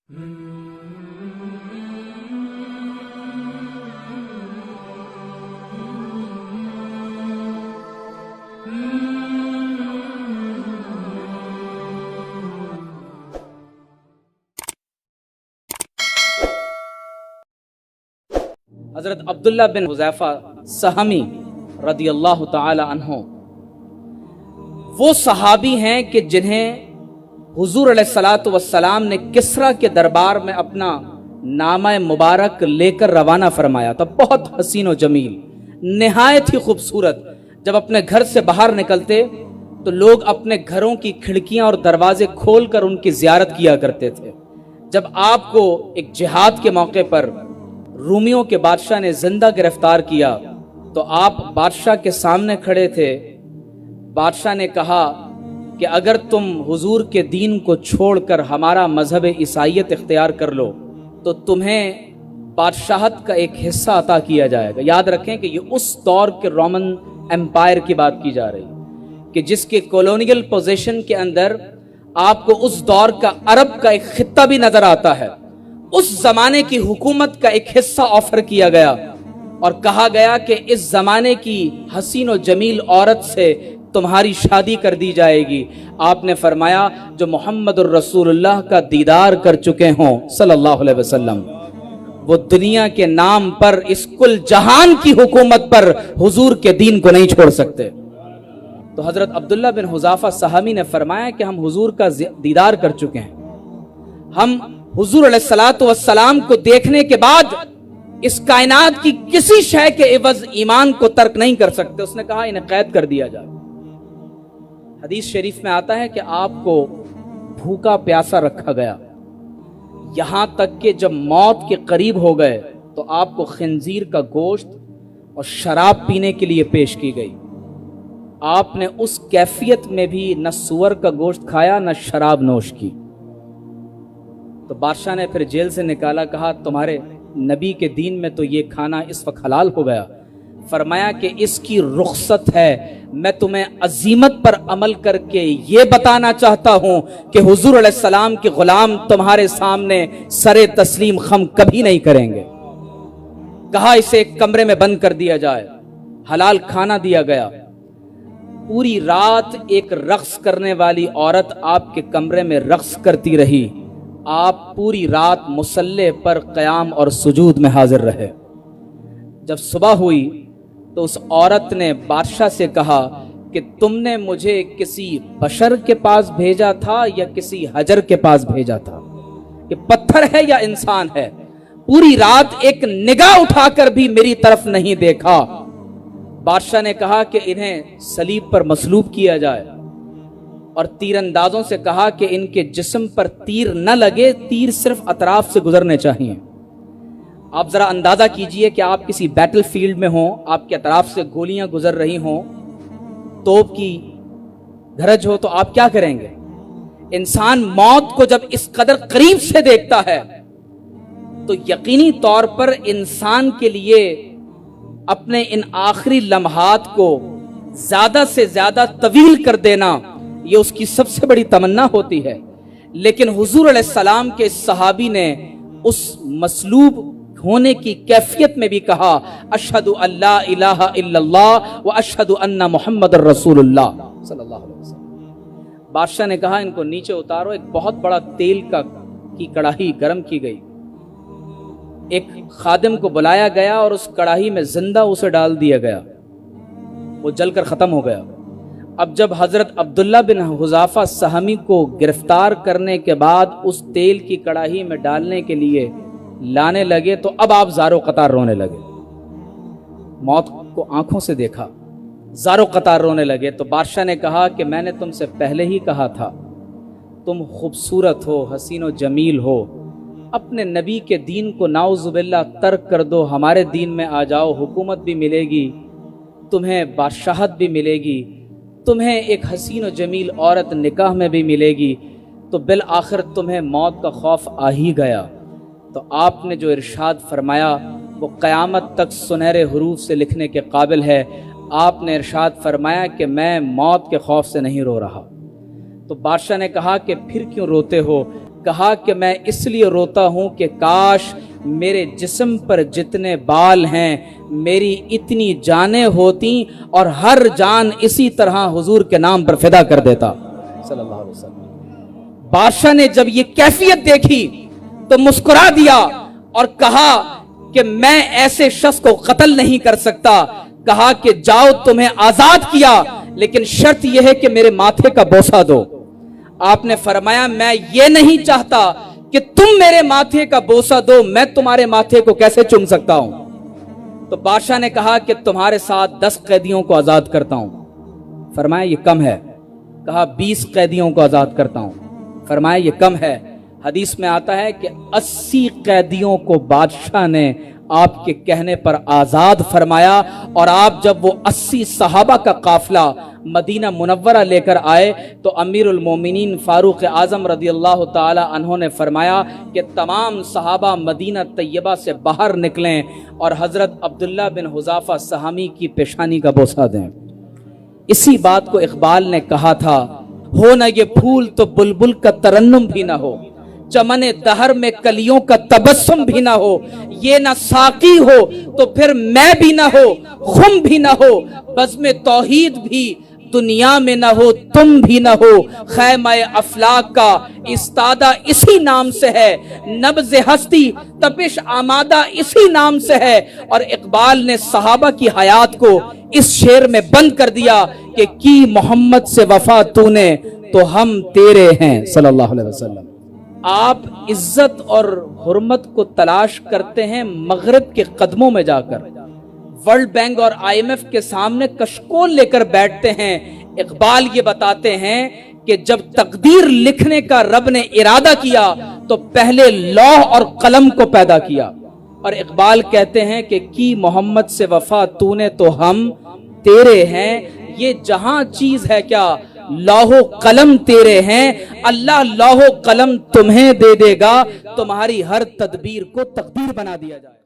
حضرت عبداللہ بن حذیفہ سہمی رضی اللہ تعالی عنہ وہ صحابی ہیں کہ جنہیں حضور علیہ الصلوۃ والسلام نے کسریٰ کے دربار میں اپنا نامہ مبارک لے کر روانہ فرمایا تھا. بہت حسین و جمیل، نہایت ہی خوبصورت. جب اپنے گھر سے باہر نکلتے تو لوگ اپنے گھروں کی کھڑکیاں اور دروازے کھول کر ان کی زیارت کیا کرتے تھے. جب آپ کو ایک جہاد کے موقع پر رومیوں کے بادشاہ نے زندہ گرفتار کیا تو آپ بادشاہ کے سامنے کھڑے تھے. بادشاہ نے کہا کہ اگر تم حضور کے دین کو چھوڑ کر ہمارا مذہب عیسائیت اختیار کر لو تو تمہیں بادشاہت کا ایک حصہ عطا کیا جائے گا. یاد رکھیں کہ یہ اس دور کے رومن امپائر کی بات کی جا رہی کہ جس کے کولونیل پوزیشن کے اندر آپ کو اس دور کا عرب کا ایک خطہ بھی نظر آتا ہے. اس زمانے کی حکومت کا ایک حصہ آفر کیا گیا اور کہا گیا کہ اس زمانے کی حسین و جمیل عورت سے تمہاری شادی کر دی جائے گی. آپ نے فرمایا جو محمد الرسول اللہ کا دیدار کر چکے ہوں صلی اللہ علیہ وسلم، وہ دنیا کے نام پر اس کل جہان کی حکومت پر حضور کے دین کو نہیں چھوڑ سکتے. تو حضرت عبداللہ بن حذیفہ سہمی نے فرمایا کہ ہم حضور کا دیدار کر چکے ہیں، ہم حضور علیہ الصلوۃ والسلام کو دیکھنے کے بعد اس کائنات کی کسی شے کے عوض ایمان کو ترک نہیں کر سکتے. اس نے کہا انہیں قید کر دیا جائے. حدیث شریف میں آتا ہے کہ آپ کو بھوکا پیاسا رکھا گیا، یہاں تک کہ جب موت کے قریب ہو گئے تو آپ کو خنزیر کا گوشت اور شراب پینے کے لیے پیش کی گئی. آپ نے اس کیفیت میں بھی نہ سور کا گوشت کھایا نہ شراب نوش کی. تو بادشاہ نے پھر جیل سے نکالا، کہا تمہارے نبی کے دین میں تو یہ کھانا اس وقت حلال ہو گیا. فرمایا کہ اس کی رخصت ہے، میں تمہیں عزیمت پر عمل کر کے یہ بتانا چاہتا ہوں کہ حضور علیہ السلام کے غلام تمہارے سامنے سر تسلیم خم کبھی نہیں کریں گے. کہا اسے ایک کمرے میں بند کر دیا جائے، حلال کھانا دیا گیا. پوری رات ایک رقص کرنے والی عورت آپ کے کمرے میں رقص کرتی رہی. آپ پوری رات مصلی پر قیام اور سجود میں حاضر رہے. جب صبح ہوئی تو اس عورت نے بادشاہ سے کہا کہ تم نے مجھے کسی بشر کے پاس بھیجا تھا یا کسی حجر کے پاس بھیجا تھا، کہ پتھر ہے یا انسان ہے؟ پوری رات ایک نگاہ اٹھا کر بھی میری طرف نہیں دیکھا. بادشاہ نے کہا کہ انہیں صلیب پر مصلوب کیا جائے اور تیر اندازوں سے کہا کہ ان کے جسم پر تیر نہ لگے، تیر صرف اطراف سے گزرنے چاہیے. آپ ذرا اندازہ کیجئے کہ آپ کسی بیٹل فیلڈ میں ہوں، آپ کے اطراف سے گولیاں گزر رہی ہوں، توپ کی گھرج ہو، تو آپ کیا کریں گے؟ انسان موت کو جب اس قدر قریب سے دیکھتا ہے تو یقینی طور پر انسان کے لیے اپنے ان آخری لمحات کو زیادہ سے زیادہ طویل کر دینا یہ اس کی سب سے بڑی تمنا ہوتی ہے. لیکن حضور علیہ السلام کے صحابی نے اس مصلوب ہونے کی کیفیت میں بھی کہا اشہد ان لا الہ الا اللہ و اشہد ان محمد الرسول اللہ صلی اللہ علیہ وسلم. بادشاہ نے کہا ان کو نیچے اتارو. ایک بہت بڑا تیل کی کڑاہی گرم کی گئی، ایک خادم کو بلایا گیا اور اس کڑاہی میں زندہ اسے ڈال دیا گیا، وہ جل کر ختم ہو گیا. اب جب حضرت عبداللہ بن حذیفہ سہمی کو گرفتار کرنے کے بعد اس تیل کی کڑاہی میں ڈالنے کے لیے لانے لگے تو اب آپ زارو قطار رونے لگے. موت کو آنکھوں سے دیکھا، زارو قطار رونے لگے. تو بادشاہ نے کہا کہ میں نے تم سے پہلے ہی کہا تھا، تم خوبصورت ہو، حسین و جمیل ہو، اپنے نبی کے دین کو نعوذ باللہ ترک کر دو، ہمارے دین میں آ جاؤ، حکومت بھی ملے گی، تمہیں بادشاہت بھی ملے گی، تمہیں ایک حسین و جمیل عورت نکاح میں بھی ملے گی، تو بالآخر تمہیں موت کا خوف آ ہی گیا. تو آپ نے جو ارشاد فرمایا وہ قیامت تک سنہرے حروف سے لکھنے کے قابل ہے. آپ نے ارشاد فرمایا کہ میں موت کے خوف سے نہیں رو رہا. تو بادشاہ نے کہا کہ پھر کیوں روتے ہو؟ کہا کہ میں اس لیے روتا ہوں کہ کاش میرے جسم پر جتنے بال ہیں میری اتنی جانیں ہوتی اور ہر جان اسی طرح حضور کے نام پر فدا کر دیتا صلی اللہ علیہ وسلم۔ بادشاہ نے جب یہ کیفیت دیکھی تو مسکرا دیا اور کہا کہ میں ایسے شخص کو قتل نہیں کر سکتا۔ کہا کہ جاؤ تمہیں آزاد کیا، لیکن شرط یہ ہے کہ میرے ماتھے کا بوسہ دو۔ آپ نے فرمایا میں یہ نہیں چاہتا کہ تم میرے ماتھے کا بوسہ دو، میں تمہارے ماتھے کو کیسے چوم سکتا ہوں؟ تو بادشاہ نے کہا کہ تمہارے ساتھ 10 قیدیوں کو آزاد کرتا ہوں۔ فرمایا یہ کم ہے۔ کہا 20 قیدیوں کو آزاد کرتا ہوں۔ فرمایا یہ کم ہے۔ حدیث میں آتا ہے کہ 80 قیدیوں کو بادشاہ نے آپ کے کہنے پر آزاد فرمایا، اور آپ جب وہ 80 صحابہ کا قافلہ مدینہ منورہ لے کر آئے تو امیر المومنین فاروق اعظم رضی اللہ تعالی عنہ نے فرمایا کہ تمام صحابہ مدینہ طیبہ سے باہر نکلیں اور حضرت عبداللہ بن حذافہ سہمی کی پیشانی کا بوسہ دیں۔ اسی بات کو اقبال نے کہا تھا، ہو نہ یہ پھول تو بلبل کا ترنم بھی نہ ہو، چمن دہر میں کلیوں کا تبسم بھی نہ ہو، یہ نہ ساقی ہو تو پھر میں بھی نہ ہو، خم بھی نہ ہو، بزم توحید بھی دنیا میں نہ ہو، تم بھی نہ ہو، خیمہ افلاک کا استادہ اسی نام سے ہے، نبض ہستی تپش آمادہ اسی نام سے ہے۔ اور اقبال نے صحابہ کی حیات کو اس شعر میں بند کر دیا کہ کی محمد سے وفا تو نے تو ہم تیرے ہیں صلی اللہ علیہ وسلم۔ آپ عزت اور حرمت کو تلاش کرتے ہیں مغرب کے قدموں میں جا کر، ورلڈ بینک اور IMF کے سامنے کشکول لے کر بیٹھتے ہیں۔ اقبال یہ بتاتے ہیں کہ جب تقدیر لکھنے کا رب نے ارادہ کیا تو پہلے لوح اور قلم کو پیدا کیا، اور اقبال کہتے ہیں کہ کی محمد سے وفا تو نے تو ہم تیرے ہیں۔ یہ جہاں چیز ہے کیا، لوح و قلم تیرے ہیں، اللہ لوح و قلم تمہیں دے دے گا، تمہاری ہر تدبیر کو تقدیر بنا دیا جائے۔